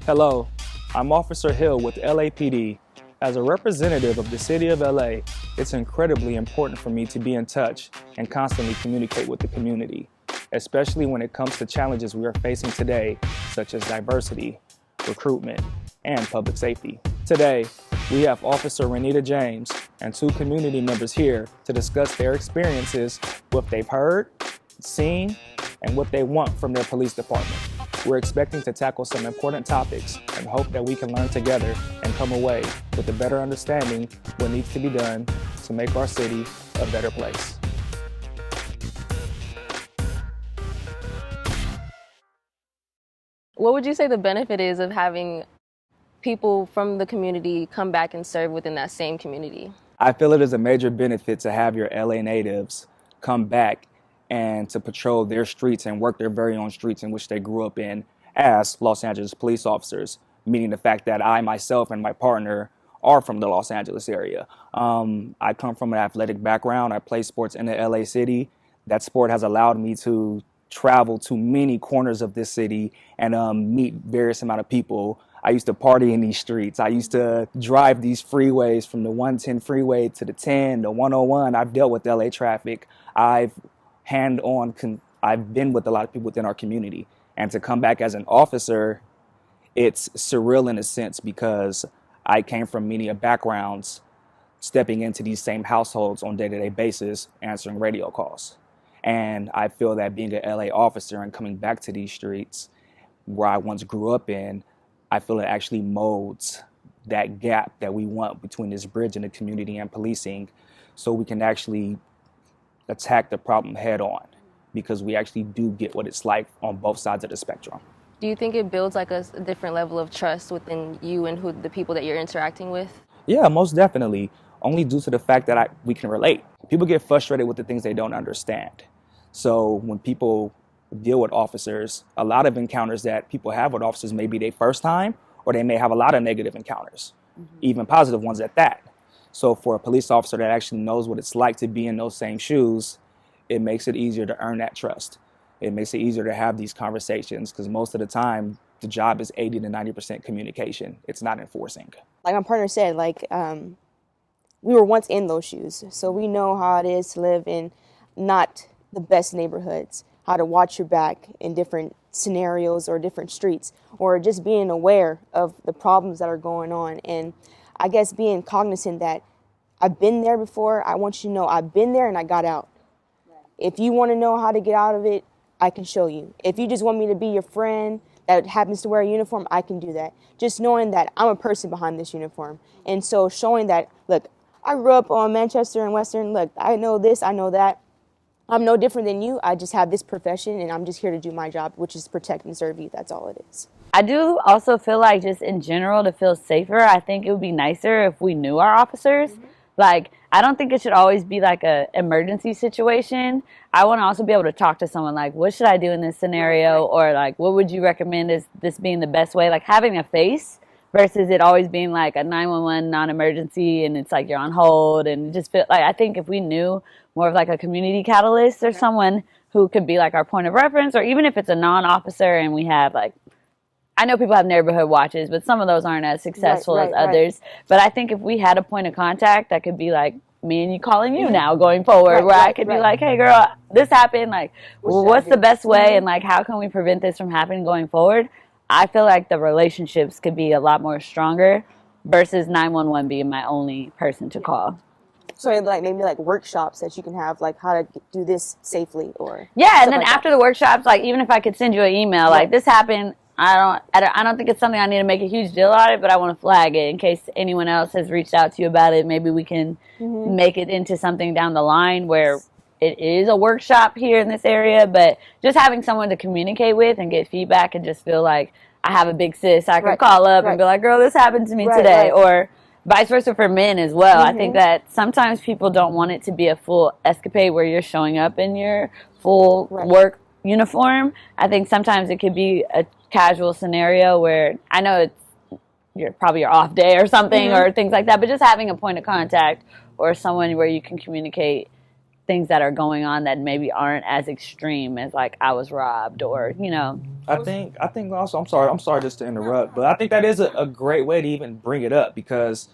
Hello, I'm Officer Hill with LAPD. As a representative of the City of LA, it's incredibly important for me to be in touch and constantly communicate with the community, especially when it comes to challenges we are facing today, such as diversity, recruitment, and public safety. Today, we have Officer Renetia James and two community members here to discuss their experiences, what they've heard, seen, and what they want from their police department. We're expecting to tackle some important topics and hope that we can learn together and come away with a better understanding what needs to be done to make our city a better place. What would you say the benefit is of having people from the community come back and serve within that same community? I feel it is a major benefit to have your LA natives come back and to patrol their streets and work their very own streets in which they grew up in as Los Angeles police officers, meaning the fact that I myself and my partner are from the Los Angeles area. I come from an athletic background. I play sports in the LA city. That sport has allowed me to travel to many corners of this city and meet various amount of people. I used to party in these streets. I used to drive these freeways from the 110 freeway to the 10, the 101. I've dealt with LA traffic. I've been with a lot of people within our community. And to come back as an officer, it's surreal in a sense because I came from many backgrounds stepping into these same households on a day-to-day basis, answering radio calls. And I feel that being an LA officer and coming back to these streets where I once grew up in, I feel it actually molds that gap that we want between this bridge in the community and policing so we can actually attack the problem head on, because we actually do get what it's like on both sides of the spectrum. Do you think it builds like a different level of trust within you and the people that you're interacting with? Yeah, most definitely. Only due to the fact that we can relate. People get frustrated with the things they don't understand. So when people deal with officers, a lot of encounters that people have with officers may be their first time, or they may have a lot of negative encounters, even positive ones at that. So for a police officer that actually knows what it's like to be in those same shoes, it makes it easier to earn that trust. It makes it easier to have these conversations because most of the time, the job is 80 to 90% communication. It's not enforcing. Like my partner said, we were once in those shoes. So we know how it is to live in not the best neighborhoods, how to watch your back in different scenarios or different streets, or just being aware of the problems that are going on. And I guess being cognizant that I've been there before. I want you to know I've been there and I got out. If you want to know how to get out of it, I can show you. If you just want me to be your friend that happens to wear a uniform, I can do that. Just knowing that I'm a person behind this uniform. And so showing that, look, I grew up on Manchester and Western. Look, I know this, I know that. I'm no different than you. I just have this profession and I'm just here to do my job, which is protect and serve you. That's all it is. I do also feel like just in general to feel safer, I think it would be nicer if we knew our officers. Like, I don't think it should always be like a emergency situation. I want to also be able to talk to someone like, what should I do in this scenario? Or like, what would you recommend as this being the best way? Like having a face versus it always being like a 911 non-emergency and it's like you're on hold and just feel like, I think if we knew more of like a community catalyst or someone who could be like our point of reference, or even if it's a non-officer and we have like, I know people have neighborhood watches, but some of those aren't as successful as others. But I think if we had a point of contact that could be like me and you calling you now going forward, where I could be like, hey girl, this happened, like, what's the best way and like how can we prevent this from happening going forward? I feel like the relationships could be a lot more stronger versus 911 being my only person to call. So like maybe like workshops that you can have, like how to do this safely, or and then like after the workshops, like even if I could send you an email, like this happened. I don't think it's something I need to make a huge deal out of it, but I want to flag it in case anyone else has reached out to you about it. Maybe we can make it into something down the line where it is a workshop here in this area, but just having someone to communicate with and get feedback and just feel like I have a big sis I can call up and be like, girl, this happened to me today, or vice versa for men as well. I think that sometimes people don't want it to be a full escapade where you're showing up in your full work uniform. I think sometimes it could be a casual scenario where I know it's probably your off day or something or things like that, but just having a point of contact or someone where you can communicate things that are going on that maybe aren't as extreme as like I was robbed or, you know. I think also, I'm sorry just to interrupt, but I think that is a great way to even bring it up, because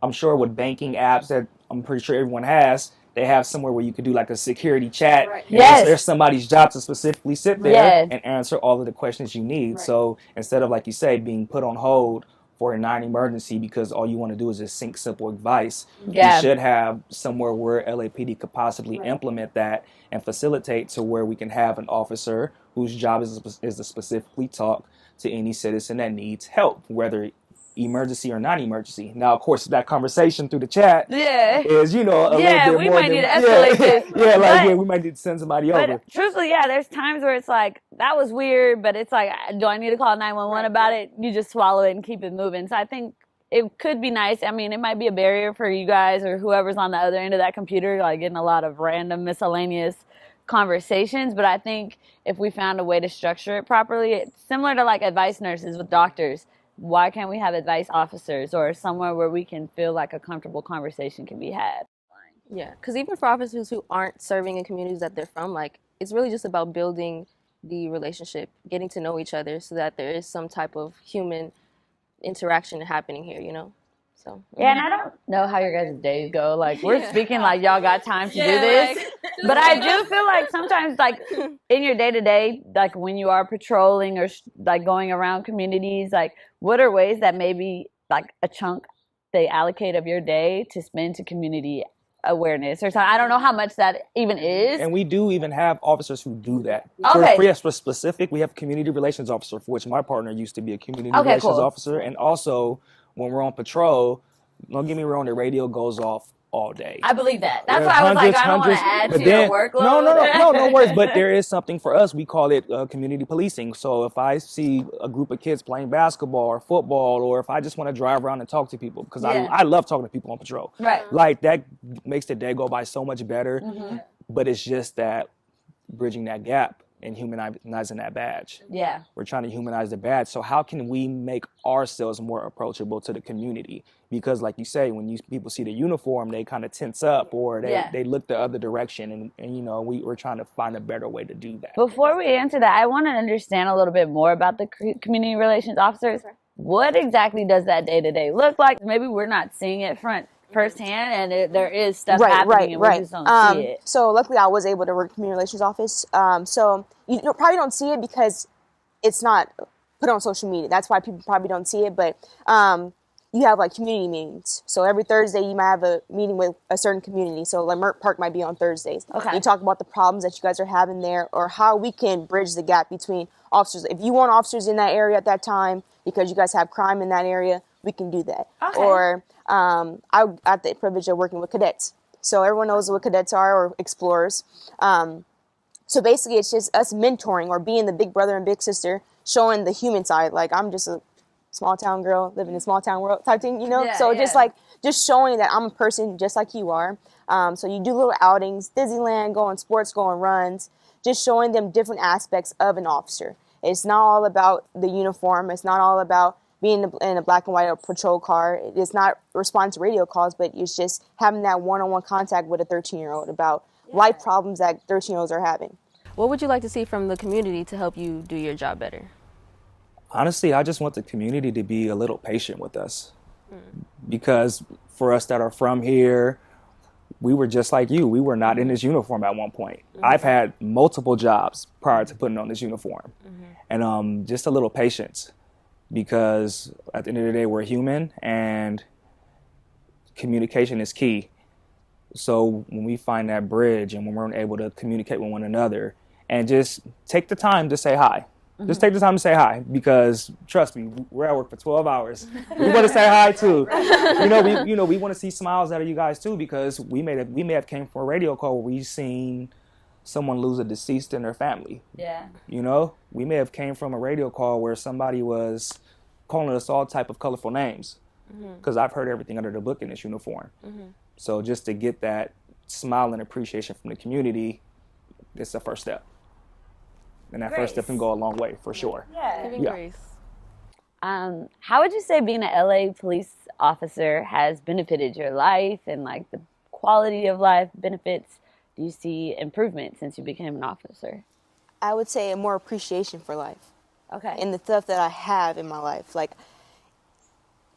I'm sure with banking apps that I'm pretty sure everyone has, they have somewhere where you could do like a security chat. Right. Yes. There's somebody's job to specifically sit there Yes. and answer all of the questions you need. Right. So instead of, like you say, being put on hold for a non-emergency because all you want to do is just sync simple advice, Yeah. you should have somewhere where LAPD could possibly implement that and facilitate to where we can have an officer whose job is to specifically talk to any citizen that needs help, whether emergency or non-emergency. Now, of course, that conversation through the chat Yeah. is, a little bit we more might than, need to escalate this. we might need to send somebody But over. truthfully, yeah, there's times where it's like, that was weird, but it's like, do I need to call 911 about it? You just swallow it and keep it moving. So I think it could be nice. I mean, it might be a barrier for you guys or whoever's on the other end of that computer, like getting a lot of random miscellaneous conversations. But I think if we found a way to structure it properly, it's similar to like advice nurses with doctors. Why can't we have advice officers or somewhere where we can feel like a comfortable conversation can be had? Yeah, because even for officers who aren't serving in communities that they're from, like, it's really just about building the relationship, getting to know each other so that there is some type of human interaction happening here, you know? So Yeah, and I don't know how your guys' days go. Like, we're speaking like y'all got time to do this. But I do feel like sometimes, like, in your day-to-day, like, when you are patrolling or, like, going around communities, like, what are ways that maybe, like, a chunk they allocate of your day to spend to community awareness or something? I don't know how much that even is. And we do even have officers who do that. Okay. For specific, we have community relations officer, for which my partner used to be a community Okay, relations cool. officer. And also, when we're on patrol, don't get me wrong, the radio goes off all day. I believe that. That's why I was like, I don't want to add to your workload. No worries. But there is something for us. We call it community policing. So if I see a group of kids playing basketball or football, or if I just want to drive around and talk to people, because I love talking to people on patrol. Right. Like, that makes the day go by so much better. Mm-hmm. But it's just that bridging that gap and humanizing that badge. Yeah. We're trying to humanize the badge. So how can we make ourselves more approachable to the community? Because like you say, when people see the uniform, they kind of tense up, or they look the other direction. And we're trying to find a better way to do that. Before we answer that, I want to understand a little bit more about the community relations officers. What exactly does that day-to-day look like? Maybe we're not seeing it firsthand, and there is stuff happening, and we just don't see it. So luckily, I was able to work in community relations office. So you probably don't see it because it's not put on social media. That's why people probably don't see it. But you have like community meetings. So every Thursday, you might have a meeting with a certain community. So like Mert Park might be on Thursdays. Okay. You talk about the problems that you guys are having there, or how we can bridge the gap between officers. If you want officers in that area at that time because you guys have crime in that area, we can do that. Okay. Or I had the privilege of working with cadets. So everyone knows what cadets are, or explorers. So basically, it's just us mentoring or being the big brother and big sister, showing the human side. Like, I'm just a small town girl living in a small town world type thing, just showing that I'm a person just like you are. So you do little outings, Disneyland, go on sports, go on runs, just showing them different aspects of an officer. It's not all about the uniform. It's not all about being in a black and white patrol car. It's not responding to radio calls, but it's just having that one-on-one contact with a 13-year-old about life problems that 13-year-olds are having. what would you like to see from the community to help you do your job better? Honestly, I just want the community to be a little patient with us. Because for us that are from here, we were just like you. We were not in this uniform at one point. I've had multiple jobs prior to putting on this uniform. And just a little patience, because at the end of the day, we're human and communication is key. So when we find that bridge and when we're able to communicate with one another and just take the time to say hi. Just take the time to say hi, because trust me, we're at work for 12 hours. We want to say hi too. We want to see smiles out of you guys too, because we may have came from a radio call where we've seen someone lose a deceased in their family. Yeah. We may have came from a radio call where somebody was calling us all type of colorful names, because I've heard everything under the book in this uniform. So just to get that smile and appreciation from the community, it's the first step. And that first step can go a long way, for sure. Giving grace. How would you say being an LA police officer has benefited your life and like the quality of life benefits do you see improvement since you became an officer? I would say a more appreciation for life Okay. and the stuff that I have in my life. Like,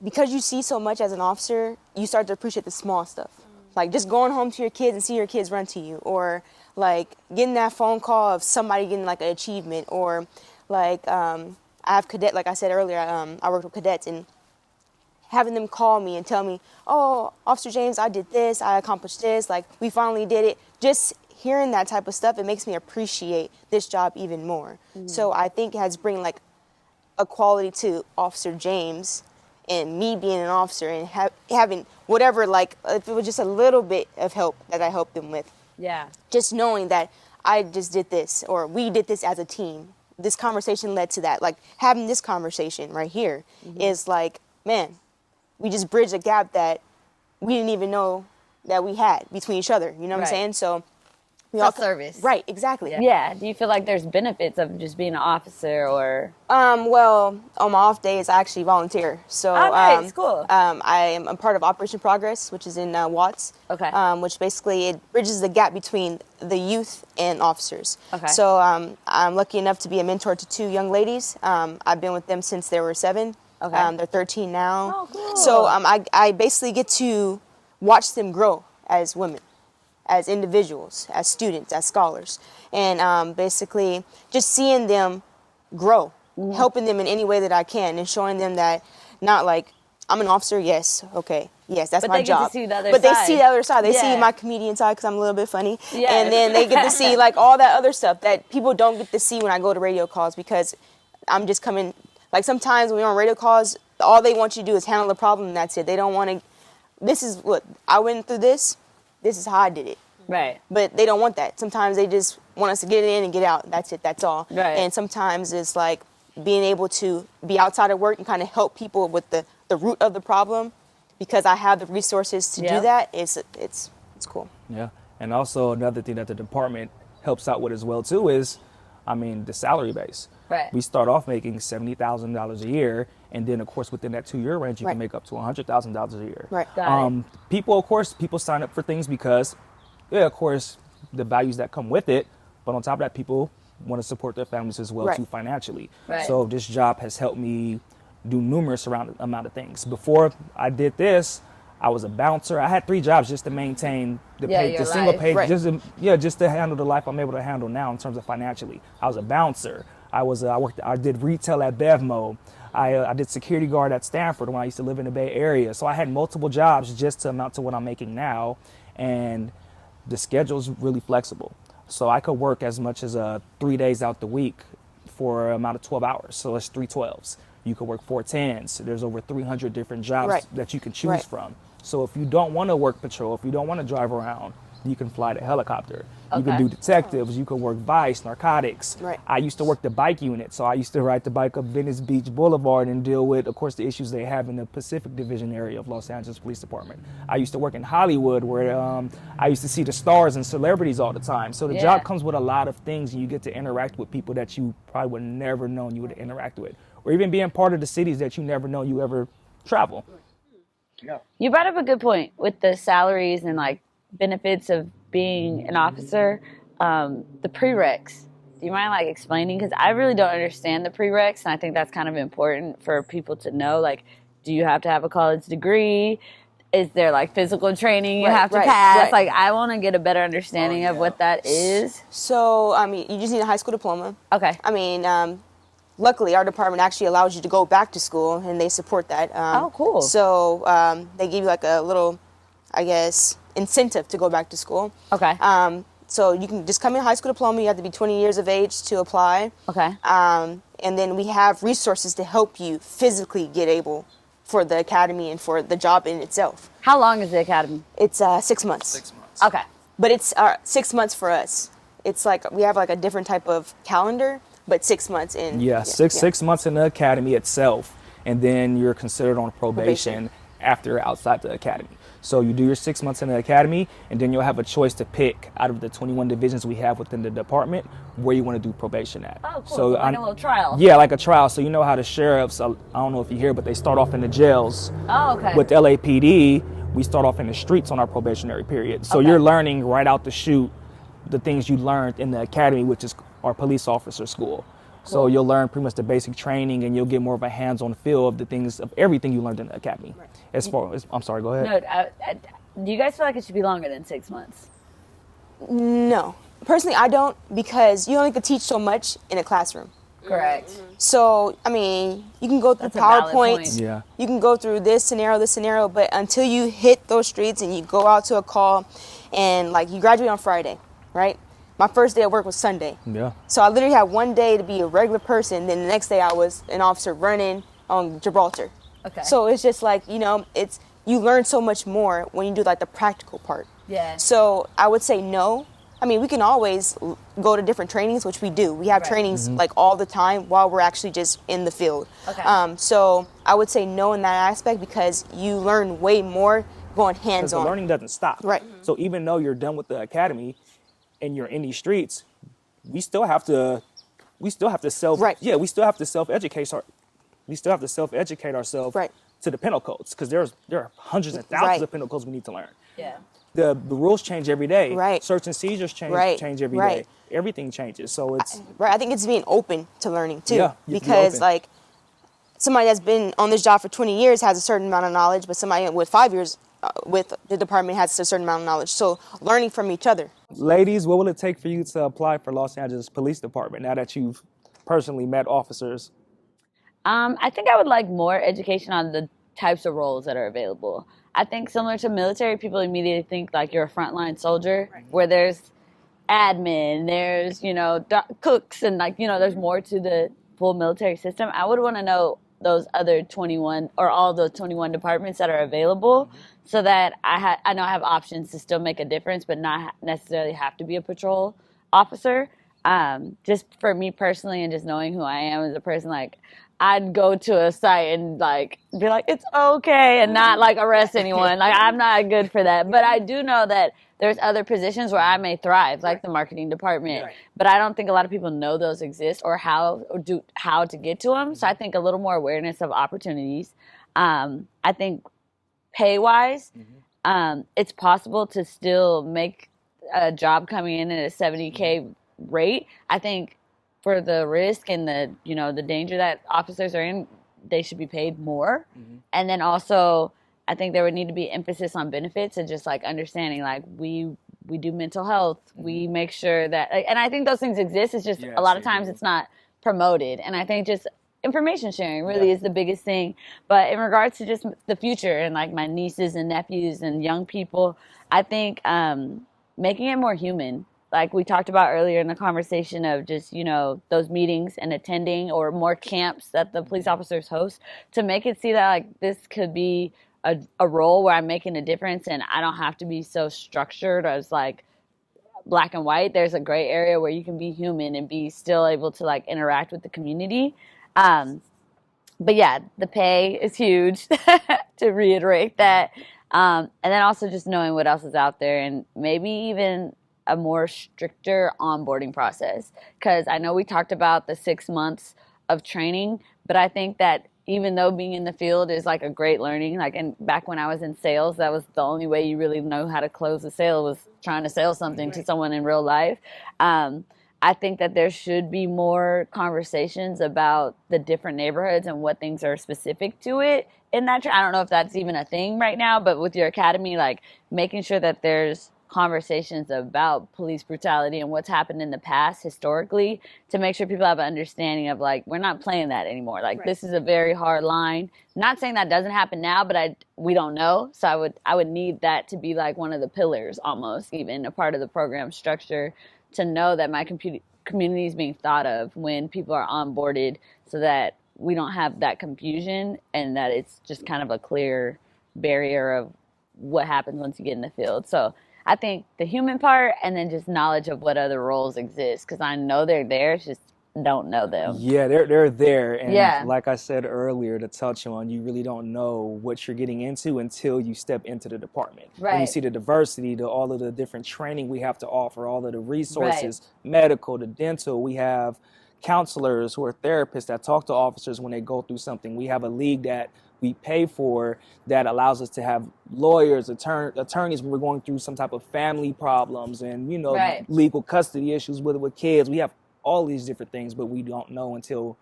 because you see so much as an officer, you start to appreciate the small stuff. Like just going home to your kids and see your kids run to you, or like getting that phone call of somebody getting like an achievement, or like I have cadet, like I said earlier, I work with cadets, and having them call me and tell me, oh, Officer James, I did this, I accomplished this, like we finally did it. Just hearing that type of stuff, it makes me appreciate this job even more. So I think it has bring like a quality to Officer James and me being an officer and having whatever, like if it was just a little bit of help that I helped them with. Yeah. Just knowing that I just did this, or we did this as a team. This conversation led to that. Like having this conversation right here is like, man, we just bridged a gap that we didn't even know that we had between each other. You know what I'm saying? So we all service. Right, exactly. Yeah. Do you feel like there's benefits of just being an officer, or? Well, on my off days, I actually volunteer. So, nice, cool. I am a part of Operation Progress, which is in Watts. Okay. Which basically it bridges the gap between the youth and officers. Okay. So, I'm lucky enough to be a mentor to 2 young ladies. I've been with them since they were 7. Okay. They're 13 now. Oh, cool. So, I basically get to watch them grow as women, as individuals, as students, as scholars, and basically just seeing them grow, helping them in any way that I can, and showing them that not like I'm an officer, yes, okay, yes, that's But my they get to job. see the other but they side. see the other side. They Yeah. see my comedian side because I'm a little bit funny, Yes. and then they get to see like all that other stuff that people don't get to see when I go to radio calls, because I'm just coming. Like sometimes when you're on radio calls, all they want you to do is handle the problem, and that's it. They don't want to. This is what I went through. This is how I did it. Right. But they don't want that. Sometimes they just want us to get in and get out. That's it. That's all. Right. And sometimes it's like being able to be outside of work and kind of help people with the root of the problem, because I have the resources to do Yep. that. It's cool. Yeah. And also another thing that the department helps out with as well too is, the salary base. Right. We start off making $70,000 a year, and then of course within that 2-year range you Right. can make up to $100,000 a year. Right. Got it. People sign up for things because, yeah, of course, the values that come with it, but on top of that, people want to support their families as well Right. too financially. Right. So this job has helped me do numerous amount of things. Before I did this, I was a bouncer. I had 3 jobs just to maintain the your single life. pay, Right. just to handle the life I'm able to handle now in terms of financially. I was a bouncer. I did retail at Bevmo. I did security guard at Stanford when I used to live in the Bay Area. So I had multiple jobs just to amount to what I'm making now, and the schedule's really flexible. So I could work as much as 3 days out the week for an amount of 12 hours. So it's 3 12s. You could work 4 10s. There's over 300 different jobs Right. that you can choose Right. from. So if you don't want to work patrol, if you don't want to drive around, you can fly the helicopter. You can Okay. do detectives. You can work vice, narcotics. Right. I used to work the bike unit, so I used to ride the bike up Venice Beach Boulevard and deal with, of course, the issues they have in the Pacific Division area of Los Angeles Police Department. I used to work in Hollywood, where I used to see the stars and celebrities all the time. So the Yeah. job comes with a lot of things, and you get to interact with people that you probably would never known you would interact with, or even being part of the cities that you never know you ever travel. You brought up a good point with the salaries and like benefits of being an officer. The prereqs. Do you mind like explaining? Because I really don't understand the prereqs, and I think that's kind of important for people to know. Like, do you have to have a college degree? Is there like physical training you Right, have to right, pass? right. Like, I want to get a better understanding of what that is. So you just need a high school diploma. Okay. Luckily, our department actually allows you to go back to school, and they support that. Oh, cool. So they give you like a little, I guess, incentive to go back to school. Okay. So you can just come in high school diploma. You have to be 20 years of age to apply. Okay. And then we have resources to help you physically get able for the academy and for the job in itself. How long is the academy? It's 6 months. 6 months. Okay. But it's 6 months for us. It's like we have like a different type of calendar, but 6 months in. Yeah, six months in the academy itself, and then you're considered on probation after outside the academy. So you do your 6 months in the academy, and then you'll have a choice to pick out of the 21 divisions we have within the department where you want to do probation at. Oh, cool. So like a little trial. Yeah, like a trial. So you know how the sheriffs, I don't know if you hear, but they start off in the jails. Oh, okay. With LAPD, we start off in the streets on our probationary period. So Okay. you're learning right out the chute the things you learned in the academy, which is our police officer school. So you'll learn pretty much the basic training, and you'll get more of a hands-on feel of the things, of everything you learned in the academy. Right. As far as, I'm sorry, go ahead. No, do you guys feel like it should be longer than 6 months? No. Personally, I don't, because you only can teach so much in a classroom. Correct. So, I mean, you can go through That's a valid point. PowerPoints, Yeah. you can go through this scenario, but until you hit those streets and you go out to a call and, like, you graduate on Friday, right? My first day at work was Sunday. Yeah. So I literally had one day to be a regular person, then the next day I was an officer running on Gibraltar. Okay. So it's just like, you know, you learn so much more when you do, like, the practical part. Yeah. So I would say no. I mean, we can always go to different trainings, which we do. We have Right. trainings like all the time while we're actually just in the field. Okay. So I would say no in that aspect, because you learn way more going Because the hands-on. learning doesn't stop. Right. So even though you're done with the academy and you're in these streets, we still have to self Right. yeah, we still have to self-educate ourselves Right. to the penal codes, because there are hundreds and thousands Right. of penal codes we need to learn. Yeah. The rules change every day. Right. Search and seizures change Right. every day. Right. Everything changes. So it's Right. I think it's being open to learning too. Yeah, you have to be because open. like somebody that's been on this job for 20 years has a certain amount of knowledge, but somebody with 5 years with the department has a certain amount of knowledge. So learning from each other. ladies, what will it take for you to apply for Los Angeles Police Department now that you've personally met officers? I think I would like more education on the types of roles that are available. I think similar to military, people immediately think like you're a frontline soldier, where there's admin, there's, cooks, and there's more to the full military system. I would want to know those other 21 or all those 21 departments that are available, so that I know I have options to still make a difference, but not necessarily have to be a patrol officer. Just for me personally, and just knowing who I am as a person, like I'd go to a site and be like, it's okay, and not arrest anyone. I'm not good for that. But I do know that there's other positions where I may thrive, like the marketing department. Right. But I don't think a lot of people know those exist or how to get to them. So I think a little more awareness of opportunities. I think pay-wise, it's possible to still make a job coming in at a $70K rate. I think for the risk and the danger that officers are in, they should be paid more. And then also, I think there would need to be emphasis on benefits and just understanding we do mental health. We make sure that, and I think those things exist. It's just a lot of times it's not promoted. And I think just information sharing really is the biggest thing. But in regards to just the future and my nieces and nephews and young people, I think making it more human. Like we talked about earlier in the conversation of just, those meetings and attending, or more camps that the police officers host, to make it see that this could be a role where I'm making a difference, and I don't have to be so structured as black and white. There's a gray area where you can be human and be still able to interact with the community. But yeah, the pay is huge, to reiterate that. And then also just knowing what else is out there, and maybe even a more stricter onboarding process. Because I know we talked about the 6 months of training, but I think that even though being in the field is a great learning, and back when I was in sales, that was the only way you really know how to close a sale, was trying to sell something to someone in real life. I think that there should be more conversations about the different neighborhoods and what things are specific to it in that. I don't know if that's even a thing right now, but with your academy, making sure that there's conversations about police brutality and what's happened in the past historically, to make sure people have an understanding of we're not playing that anymore. This is a very hard line. Not saying that doesn't happen now, but we don't know. So I would need that to be one of the pillars, almost even a part of the program structure, to know that my community is being thought of when people are onboarded, so that we don't have that confusion, and that it's just kind of a clear barrier of what happens once you get in the field. So I think the human part, and then just knowledge of what other roles exist, because I know they're there, it's just don't know them. Yeah, they're there. And like I said earlier, to touch on, you really don't know what you're getting into until you step into the department. Right. And you see the diversity, all of the different training we have to offer, all of the resources, medical, the dental. We have counselors, who are therapists that talk to officers when they go through something. We have a league that we pay for that allows us to have lawyers, attorneys when we're going through some type of family problems and, Right. legal custody issues with kids. We have all these different things, but we don't know until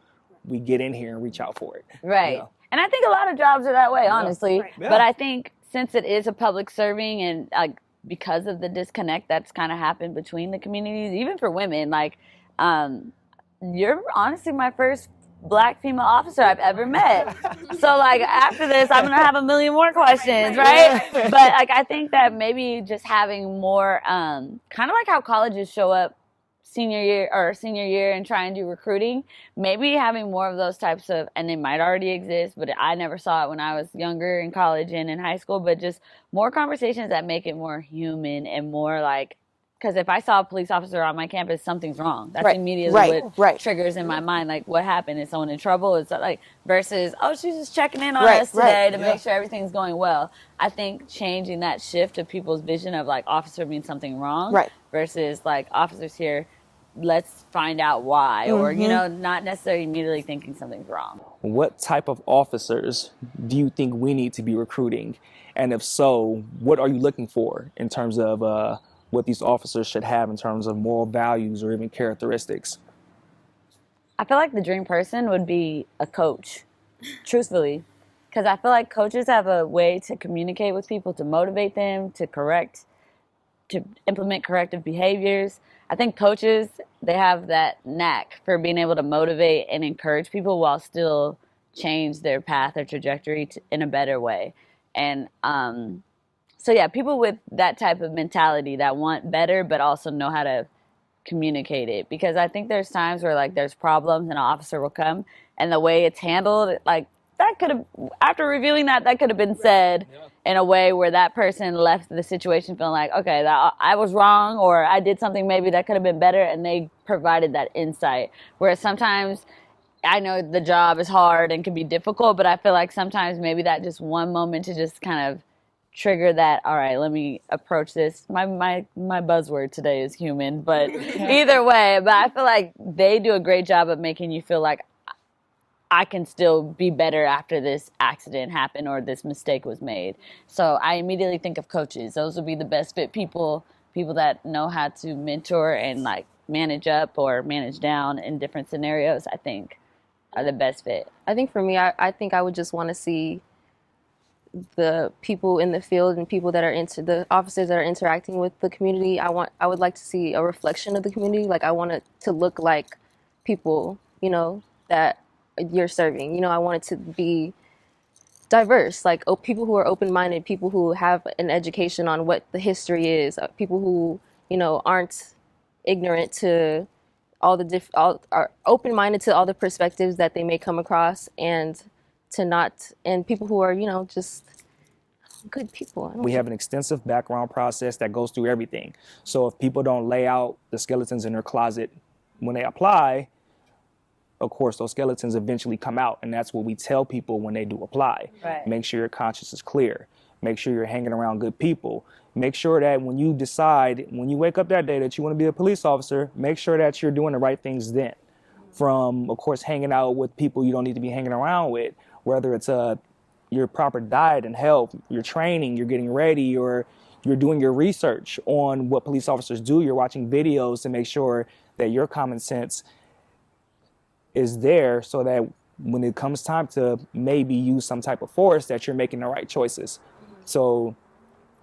we get in here and reach out for it. Right. And I think a lot of jobs are that way, honestly. Right. Yeah. But I think since it is a public serving and because of the disconnect that's kind of happened between the communities, even for women, you're honestly my first Black female officer I've ever met. So after this, I'm gonna have a million more questions, right? But I think that maybe just having more, kind of like how colleges show up senior year and try and do recruiting, maybe having more of those types of, and it might already exist, but I never saw it when I was younger in college and in high school, but just more conversations that make it more human and more because if I saw a police officer on my campus, something's wrong. That's immediately what triggers in my mind, what happened? Is someone in trouble? It's versus, oh, she's just checking in on us today to make sure everything's going well. I think changing that shift of people's vision of officer means something wrong versus officers here, let's find out why, or not necessarily immediately thinking something's wrong. What type of officers do you think we need to be recruiting? And if so, what are you looking for in terms of what these officers should have in terms of moral values or even characteristics? I feel like the dream person would be a coach, truthfully, because I feel like coaches have a way to communicate with people, to motivate them, to implement corrective behaviors. I think coaches, they have that knack for being able to motivate and encourage people while still change their path or trajectory in a better way. And so yeah, people with that type of mentality that want better but also know how to communicate it. Because I think there's times where there's problems and an officer will come and the way it's handled, that could have, after reviewing that could have been said in a way where that person left the situation feeling okay, I was wrong, or I did something maybe that could have been better, and they provided that insight. Whereas sometimes, I know the job is hard and can be difficult, but I feel like sometimes maybe that just one moment to just kind of trigger that, all right, let me approach this. My buzzword today is human, but either way, but I feel like they do a great job of making you feel like I can still be better after this accident happened or this mistake was made. So I immediately think of coaches. Those would be the best fit people that know how to mentor and manage up or manage down in different scenarios, I think are the best fit. I think for me, I think I would just want to see the people in the field and people that are the officers that are interacting with the community. I would like to see a reflection of the community. I want it to look like people, that you're serving. I want it to be diverse, people who are open-minded, people who have an education on what the history is, people who, aren't ignorant to all the are open-minded to all the perspectives that they may come across, and people who are, just good people. We have an extensive background process that goes through everything. So if people don't lay out the skeletons in their closet when they apply, of course, those skeletons eventually come out, and that's what we tell people when they do apply. Right. Make sure your conscience is clear. Make sure you're hanging around good people. Make sure that when you decide, when you wake up that day that you want to be a police officer, make sure that you're doing the right things then. From, of course, hanging out with people you don't need to be hanging around with, whether it's your proper diet and health, your training, you're getting ready, or you're doing your research on what police officers do. You're watching videos to make sure that your common sense is there so that when it comes time to maybe use some type of force, that you're making the right choices. So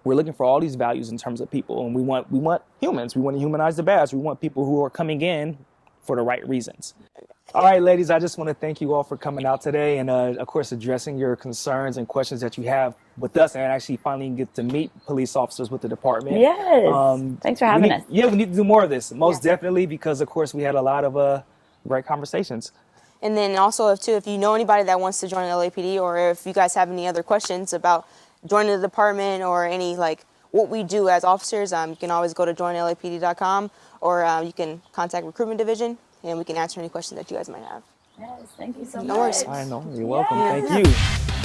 we're looking for all these values in terms of people, and we want humans. We want to humanize the badge. We want people who are coming in for the right reasons. All right, ladies, I just want to thank you all for coming out today and, of course, addressing your concerns and questions that you have with us, and actually finally get to meet police officers with the department. Yes. Thanks for having us. Yeah, we need to do more of this, most definitely, because, of course, we had a lot of great conversations. And then also, if you know anybody that wants to join the LAPD, or if you guys have any other questions about joining the department or any, what we do as officers, you can always go to joinlapd.com, or you can contact Recruitment Division, and we can answer any questions that you guys might have. Yes, thank you so much. No worries. I know. You're welcome. Thank you.